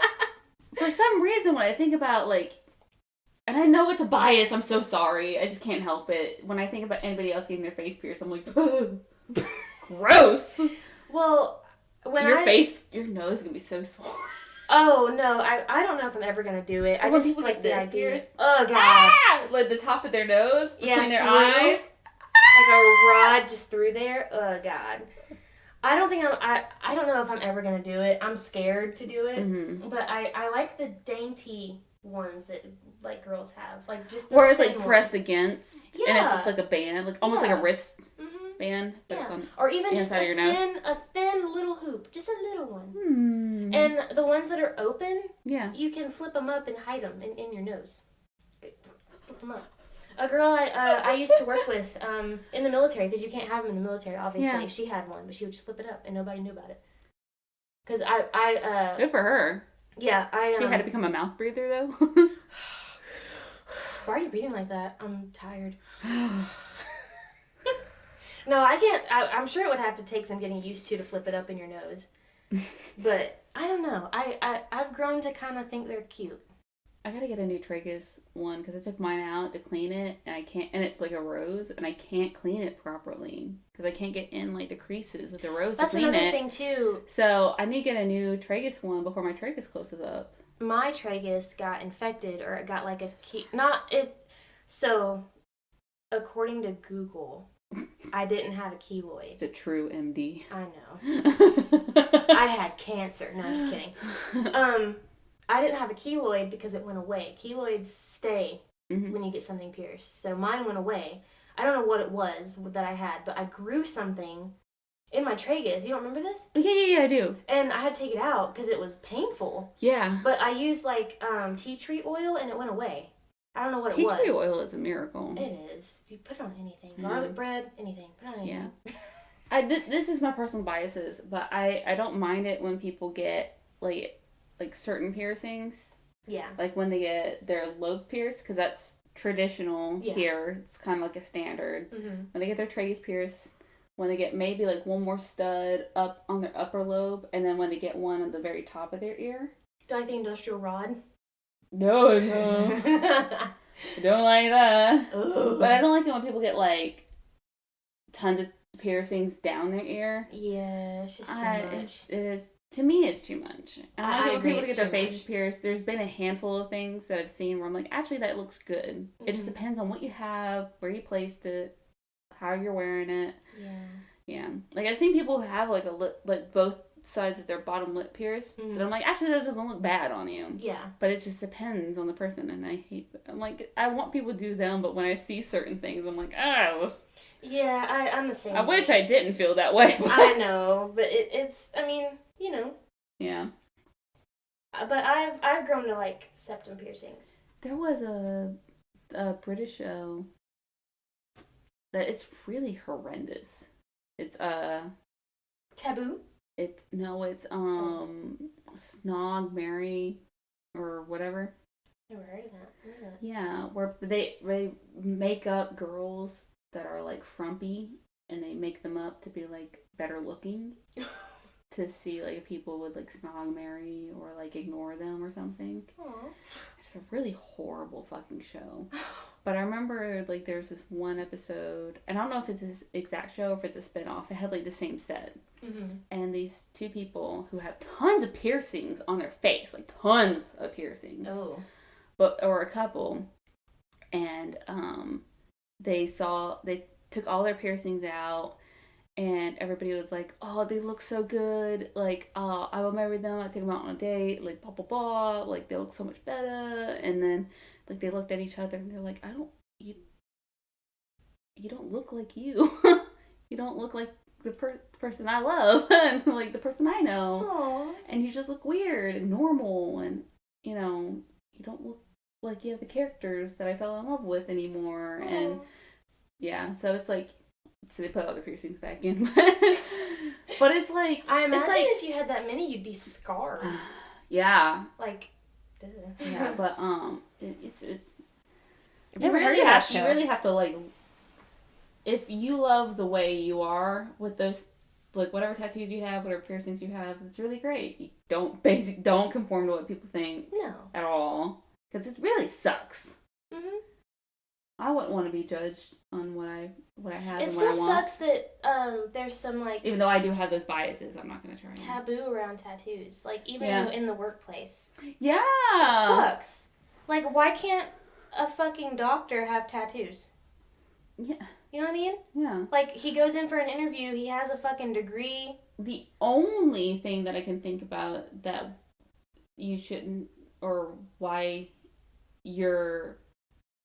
for some reason, when I think about like. And I know it's a bias. I'm so sorry. I just can't help it. When I think about anybody else getting their face pierced, I'm like, gross. Well, when your nose is gonna be so swollen. Oh no, I don't know if I'm ever gonna do it. I when just people like get the this idea. pierced. Oh god. Ah! Like the top of their nose between their eyes. Like a rod just through there. Oh god. I don't think I don't know if I'm ever gonna do it. I'm scared to do it. But I like the dainty ones that like girls have, like just the where it's like ones. pressed against, and it's just like a band, like almost like a wrist band, but it's on or even just a thin little hoop, just a little one. And the ones that are open, you can flip them up and hide them in your nose. Flip them up. A girl I used to work with in the military, because you can't have them in the military, obviously. She had one, but she would just flip it up, and nobody knew about it. Because good for her. Yeah, she had to become a mouth breather though. Why are you breathing like that? I'm tired. No, I can't. I'm sure it would have to take some getting used to flip it up in your nose. But I don't know. I've grown to kind of think they're cute. I gotta get a new tragus one because I took mine out to clean it, and I can't. And it's like a rose, and I can't clean it properly because I can't get in like the creases of the rose. That's to clean another it. thing too. So I need to get a new tragus one before my tragus closes up. My tragus got infected, or it got like a not it. So, according to Google, I didn't have a keloid. The true MD. I know. I had cancer. No, I'm just kidding. I didn't have a keloid because it went away. Keloids stay when you get something pierced. So mine went away. I don't know what it was that I had, but I grew something in my tragus. You don't remember this? Yeah, I do. And I had to take it out because it was painful. Yeah. But I used like tea tree oil and it went away. I don't know what it was. Tea tree oil is a miracle. It is. You put it on anything. Garlic bread, anything. Put it on anything. Yeah. This is my personal biases, but I don't mind it when people get like certain piercings. Yeah. Like when they get their lobe pierced, because that's traditional here. It's kind of like a standard. When they get their tragus pierced, when they get maybe like one more stud up on their upper lobe, and then when they get one on the very top of their ear. Do I like the industrial rod? No. I don't like that. Ooh. But I don't like it when people get like tons of piercings down their ear. Yeah, it's just too much. It is. To me, it's too much. And I like when people get their faces much. pierced. There's been a handful of things that I've seen where I'm like, actually, that looks good. It just depends on what you have, where you placed it, how you're wearing it. Yeah. Yeah. Like, I've seen people who have, like, a lip, like, both sides of their bottom lip pierced. Mm-hmm. But I'm like, actually, that doesn't look bad on you. Yeah. But it just depends on the person, and I'm like, I want people to do them, but when I see certain things, I'm like, oh. Yeah, I'm the same I wish I didn't feel that way. I know, but it's, I mean, you know. Yeah. But I've grown to like septum piercings. There was a British show that it's really horrendous. It's Taboo? It's Snog Mary or whatever. Never heard of that. What is that? Yeah, where they make up girls that are like frumpy and they make them up to be like better looking to see like if people would like snog Mary or like ignore them or something. Aww. It's a really horrible fucking show. But I remember like there's this one episode, and I don't know if it's this exact show or if it's a spinoff. It had like the same set. Mm-hmm. And these two people who have tons of piercings on their face, like tons of piercings. Oh. Or a couple, and they took all their piercings out, and everybody was like, oh, they look so good, like, I will marry them, I take them out on a date, like, blah, blah, blah, like, they look so much better, and then, like, they looked at each other, and they're like, you don't look like you, you don't look like the person I love, and, like, the person I know, aww, and you just look weird and normal, and, you know, you don't look like you have the characters that I fell in love with anymore. Aww. And yeah, so it's like, so they put all the piercings back in. But it's like, I imagine if you had that many, you'd be scarred. Yeah. Like, duh. Yeah, but it's you really have to like, if you love the way you are with those, like whatever tattoos you have, whatever piercings you have, it's really great. You don't conform to what people think. No. At all. Because it really sucks. Mm-hmm. I wouldn't want to be judged on what I have. It still sucks that there's some like. Even though I do have those biases, I'm not gonna try. Taboo around tattoos, like even in the workplace. Yeah. It sucks. Like, why can't a fucking doctor have tattoos? Yeah. You know what I mean? Yeah. Like, he goes in for an interview, he has a fucking degree. The only thing that I can think about that you shouldn't, or why your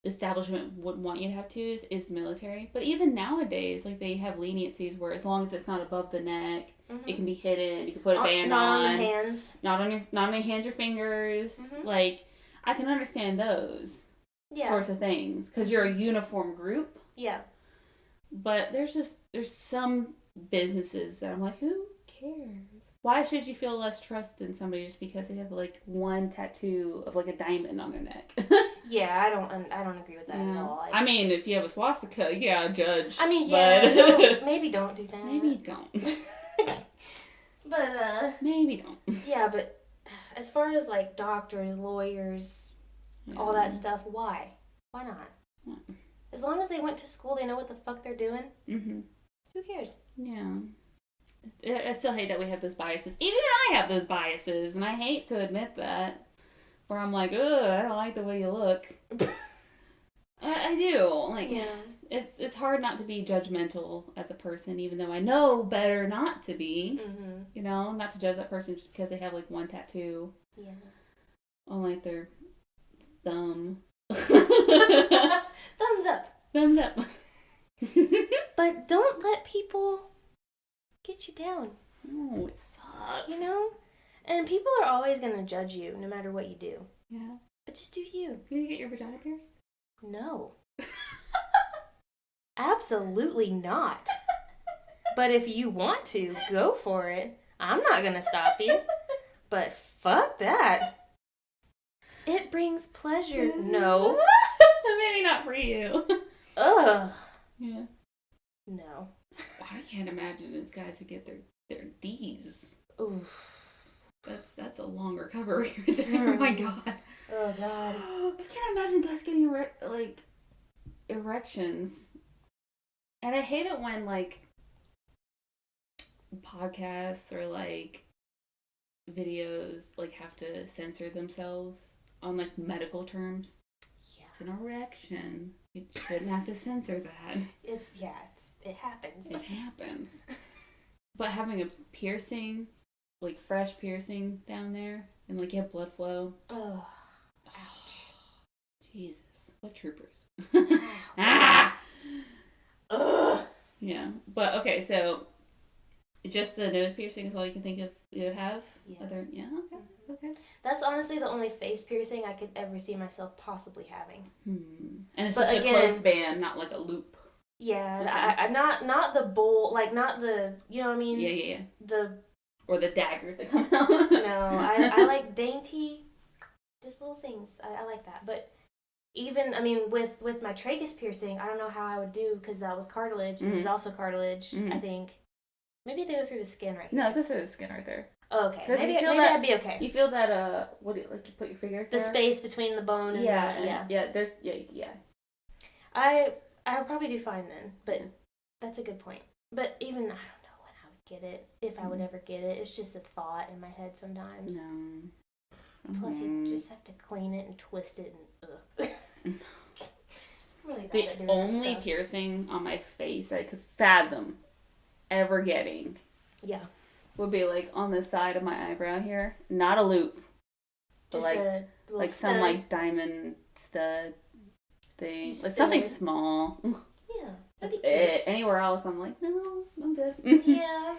establishment wouldn't want you to have tattoos is the military. But even nowadays, like, they have leniencies where as long as it's not above the neck, mm-hmm. it can be hidden. You can put a band not on the hands. Not on your hands or fingers. Mm-hmm. Like, I can understand those sorts of things because you're a uniform group. Yeah. But there's some businesses that I'm like, who cares? Why should you feel less trust in somebody just because they have like one tattoo of like a diamond on their neck? Yeah, I don't agree with that at all. I mean, if you have a swastika, yeah, judge. I mean, yeah, maybe don't do that. Maybe don't. But maybe don't. Yeah, but as far as like doctors, lawyers, all that stuff, why? Why not? Yeah. As long as they went to school, they know what the fuck they're doing. Mm-hmm. Who cares? Yeah. I still hate that we have those biases. Even I have those biases, and I hate to admit that. Where I'm like, ugh, I don't like the way you look. I do. Like, yeah. It's hard not to be judgmental as a person, even though I know better not to be. Mm-hmm. You know, not to judge that person just because they have like one tattoo. Yeah. On like their thumb. Thumbs up. Thumbs up. But don't let people get you down. No, it sucks. You know? And people are always going to judge you no matter what you do. Yeah. But just do you. You gonna get your vagina pierced? No. Absolutely not. But if you want to, go for it. I'm not going to stop you. But fuck that. It brings pleasure. No. Maybe not for you. Ugh. Yeah. No. I can't imagine these guys who get their D's. Oof. That's a long recovery right there. Oh my god. Oh god. I can't imagine guys getting like erections. And I hate it when like podcasts or like videos like have to censor themselves on like medical terms. Yeah. It's an erection. You shouldn't have to censor that. It happens. It happens. But having a piercing, like fresh piercing down there, and like you have blood flow. Oh, ouch. Jesus, what troopers. Ah. Ugh. Yeah, but okay, so just the nose piercing is all you can think of you would have? Yeah. Okay. That's honestly the only face piercing I could ever see myself possibly having. And it's just a close band, not like a loop. Yeah, okay. I not the bowl, like not the, you know what I mean? Yeah. Or the daggers that come out. No, I like dainty, just little things. I like that. But even, I mean, with my tragus piercing, I don't know how I would do because that was cartilage. This is also cartilage, I think. Maybe they go through the skin right here. No, it goes through the skin right there. Oh, okay. Maybe I'd be okay. You feel that, what do you, like, you put your fingers there? The space between the bone and yeah. I'll probably do fine then, but that's a good point. But even, I don't know when I would get it, if I would ever get it. It's just a thought in my head sometimes. No. Plus, you just have to clean it and twist it and, really the only piercing on my face I could fathom ever getting would be like on the side of my eyebrow here. Not a loop. Just like stud. some like diamond stud thing. Like something small. Yeah. That's it. Anywhere else I'm like, no, I'm good. Yeah.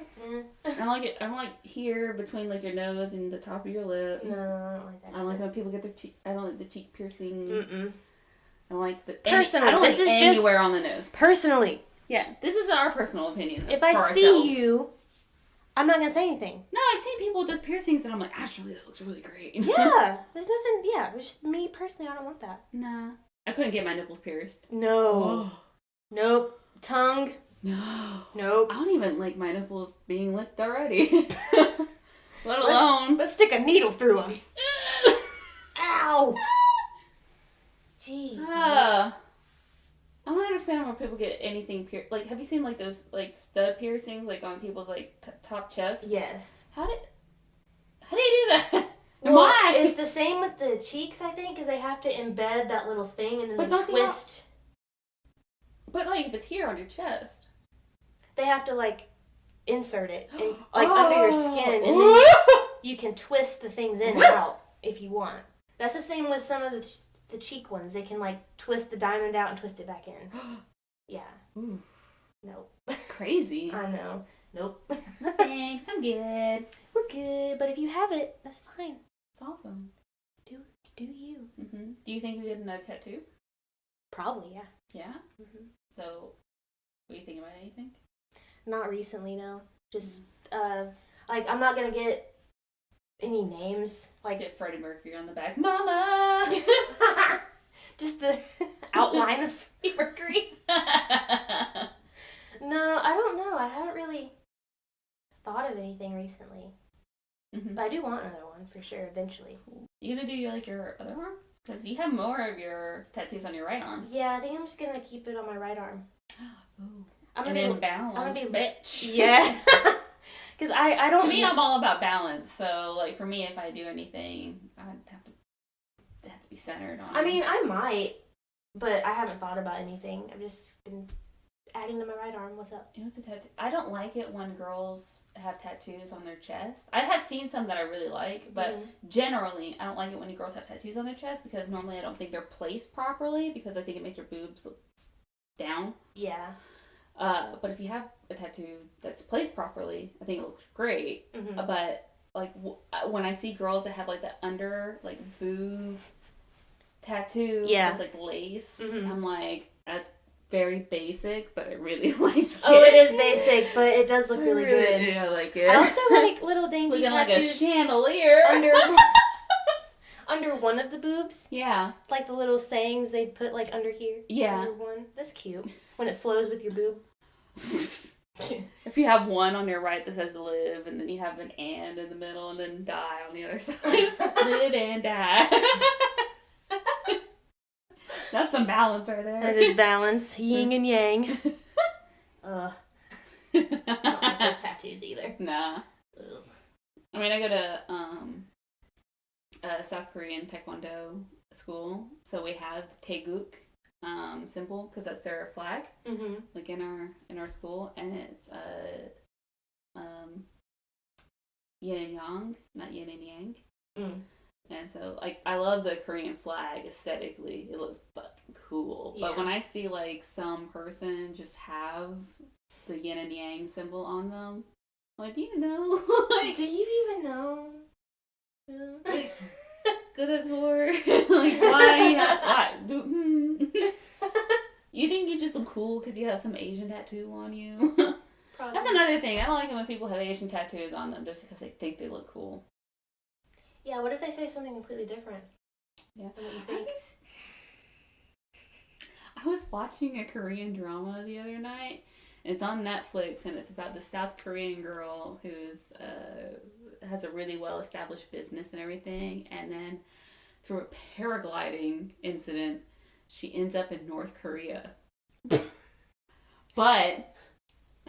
I don't like it. I don't like here between like your nose and the top of your lip. No, I don't like that. I don't like when people get their cheek. I don't like the cheek piercing. I don't like the personally. I don't like anywhere on the nose. Personally. Yeah, this is our personal opinion. If I see you, I'm not gonna say anything. No, I've seen people with those piercings, and I'm like, actually, that looks really great. Yeah, there's nothing. Yeah, it's just me personally. I don't want that. Nah, I couldn't get my nipples pierced. No. Nope. Tongue. No. Nope. I don't even like my nipples being licked already. Let alone. Let's stick a needle through them. Ow. Jeez. I don't understand why people get anything pierced. Like, have you seen like those like stud piercings like on people's like top chests? Yes. How do you do that? Well, why? It's the same with the cheeks, I think, because they have to embed that little thing and then they twist. But like, if it's here on your chest, they have to like insert it in, like under your skin, and then you can twist the things in and out if you want. That's the same with some of the cheek ones. They can like twist the diamond out and twist it back in. Yeah. Ooh. Nope. Crazy. I know. Nope. Thanks. I'm good. We're good, but if you have it, that's fine. It's awesome. Do you? Mm-hmm. Do you think you get another tattoo? Probably, yeah. Yeah. Mm-hmm. So, what do you think about anything? Not recently, no. Just like I'm not gonna get any names. Like get Freddie Mercury on the back, Mama. Just the outline of Freddie Mercury. No, I don't know. I haven't really thought of anything recently. Mm-hmm. But I do want another one for sure eventually. You gonna do like your other arm? Because you have more of your tattoos on your right arm. Yeah, I think I'm just gonna keep it on my right arm. Ooh. I'm gonna be bitch. Yeah. Because I don't. To me, I'm all about balance. So like for me, if I do anything, it has to be centered on. I mean, I might, but I haven't thought about anything. I've just been adding to my right arm. What's up? It was a tattoo. I don't like it when girls have tattoos on their chest. I have seen some that I really like, but generally, I don't like it when girls have tattoos on their chest because normally I don't think they're placed properly because I think it makes their boobs look down. Yeah. But if you have a tattoo that's placed properly, I think it looks great. Mm-hmm. But like when I see girls that have like the under like boob tattoo, with like lace, I'm like, that's very basic, but I really like it. Oh, it is basic, but it does look really good. Yeah, I like it. I also like little dainty looking tattoos. Like a chandelier. Under one of the boobs. Yeah. Like the little sayings they put like under here. Yeah. Under one. That's cute. When it flows with your boob. If you have one on your right that says live, and then you have an and in the middle, and then die on the other side. Live and die. That's some balance right there. That is balance. Yin and yang. I don't like those tattoos either. Nah. Ugh. I mean, I go to South Korean Taekwondo school, so we have Taeguk symbol because that's their flag. Mm-hmm. Like in our school, and it's yin and yang, not yin and yang. Mm. And so, like, I love the Korean flag aesthetically. It looks fucking cool. Yeah. But when I see, like, some person just have the yin and yang symbol on them, I'm like, do you know? Like, do you even know? Like, good as for. Like, why? You think you just look cool because you have some Asian tattoo on you? Probably. That's another thing. I don't like it when people have Asian tattoos on them just because they think they look cool. Yeah, what if they say something completely different? Yeah. What you think? I was watching a Korean drama the other night. It's on Netflix, and it's about the South Korean girl who's has a really well-established business and everything, and then through a paragliding incident, she ends up in North Korea. But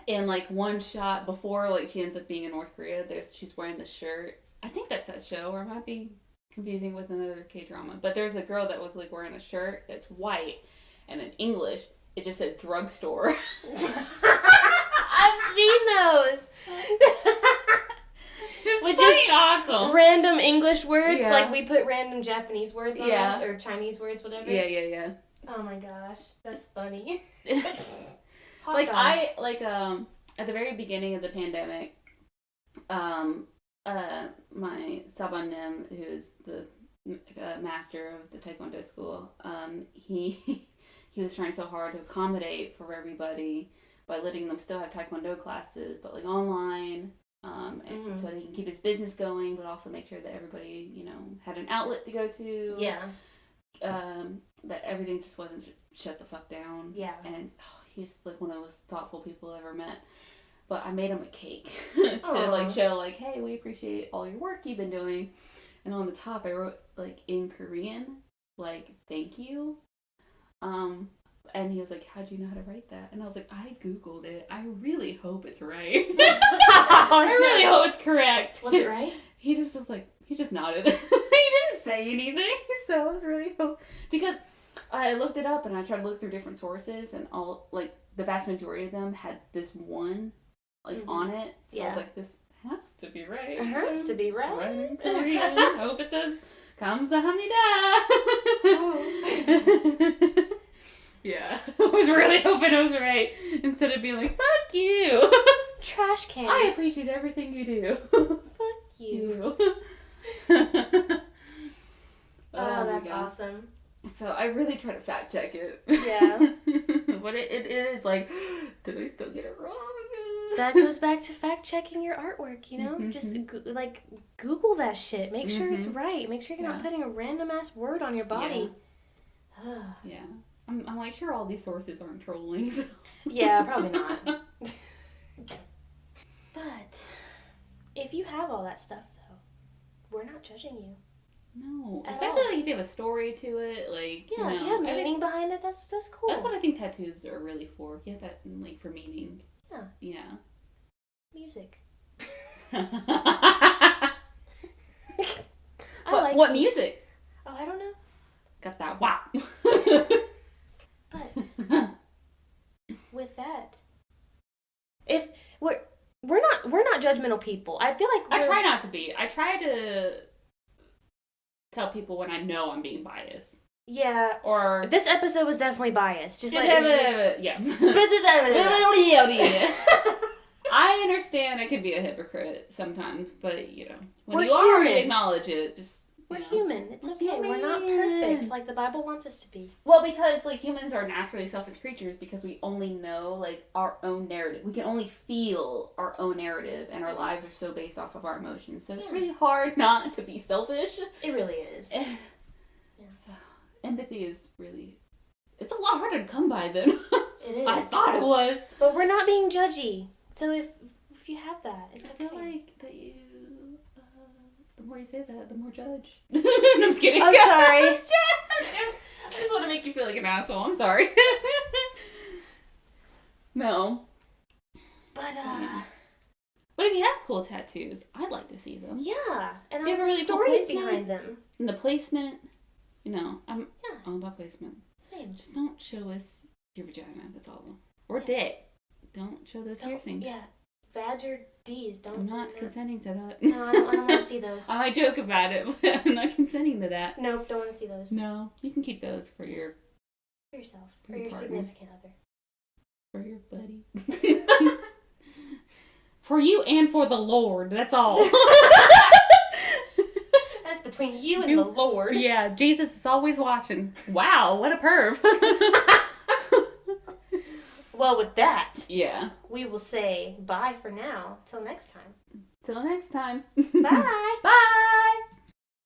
in, like, one shot before, like, she ends up being in North Korea, she's wearing the shirt. I think that's that show, or I might be confusing with another K-drama. But there's a girl that was, like, wearing a shirt that's white, and in English, it just said drugstore. I've seen those. Which is awesome. Random English words, yeah. Like we put random Japanese words on us, or Chinese words, whatever. Yeah. Oh my gosh, that's funny. Like, I, like, at the very beginning of the pandemic, my Sabanim, who is the master of the Taekwondo school, he was trying so hard to accommodate for everybody by letting them still have Taekwondo classes, but, like, online, and so that he can keep his business going, but also make sure that everybody, you know, had an outlet to go to. Yeah. That everything just wasn't shut the fuck down. Yeah. And he's, like, one of the most thoughtful people I ever met. But I made him a cake to, like, show, like, hey, we appreciate all your work you've been doing. And on the top, I wrote, like, in Korean, like, thank you. And he was like, how'd you know how to write that? And I was like, I Googled it. I really hope it's right. I really hope it's correct. Was it right? He just was like, he just nodded. He didn't say anything. So I was really because I looked it up and I tried to look through different sources, and all, like, the vast majority of them had this one, like, on it. So I was like, this has to be right. It has to be right. Right in Korean. I hope it says 감사합니다. Yeah. I was really hoping it was right instead of being like, fuck you. Trash can. I appreciate everything you do. Fuck you. Oh, that's awesome. So I really try to fact check it. Yeah. But it is like, did I still get it wrong? That goes back to fact checking your artwork, you know? Just Google that shit. Make sure it's right. Make sure you're not putting a random ass word on your body. Yeah. I'm like, sure all these sources aren't trolling. So. Yeah, probably not. But if you have all that stuff, though, we're not judging you. No, especially like if you have a story to it, like, yeah, if you have meaning behind it, that's cool. That's what I think tattoos are really for. You have that, like, for meaning. Yeah. Yeah. Music. What music? Oh, I don't know. Got that wow. But with that, if we're not judgmental people. I feel like I try not to be. I try to tell people when I know I'm being biased. Yeah. Or this episode was definitely biased. Just like yeah. I understand I can be a hypocrite sometimes, but you know, when you already acknowledge it, just we're human. It's okay. We're not perfect like the Bible wants us to be. Well, because, like, humans are naturally selfish creatures because we only know, like, our own narrative. We can only feel our own narrative, and our lives are so based off of our emotions. So it's really hard not to be selfish. It really is. So, empathy is really... It's a lot harder to come by than it is. I thought it was. But we're not being judgy. So if you have that, it's okay. I feel like that you... the more you say that, the more judge. No, I'm just kidding. I'm sorry. I just want to make you feel like an asshole. I'm sorry. No. But if you have cool tattoos, I'd like to see them. Yeah, and I have have really stories cool behind them. And the placement, you know, I'm all about placement. Same. Just don't show us your vagina. That's all. Or dick. Don't show those piercings. Yeah. Vag or D's. Don't. I'm not consenting to that. No, I don't want to see those. I might joke about it, but I'm not consenting to that. Nope, don't want to see those. No, you can keep those for yourself. For your significant other. For your buddy. For you and for the Lord. That's all. That's between you and the Lord. Yeah, Jesus is always watching. Wow, what a perv. Well, with that, yeah, we will say bye for now. Till next time. Till next time. Bye. Bye.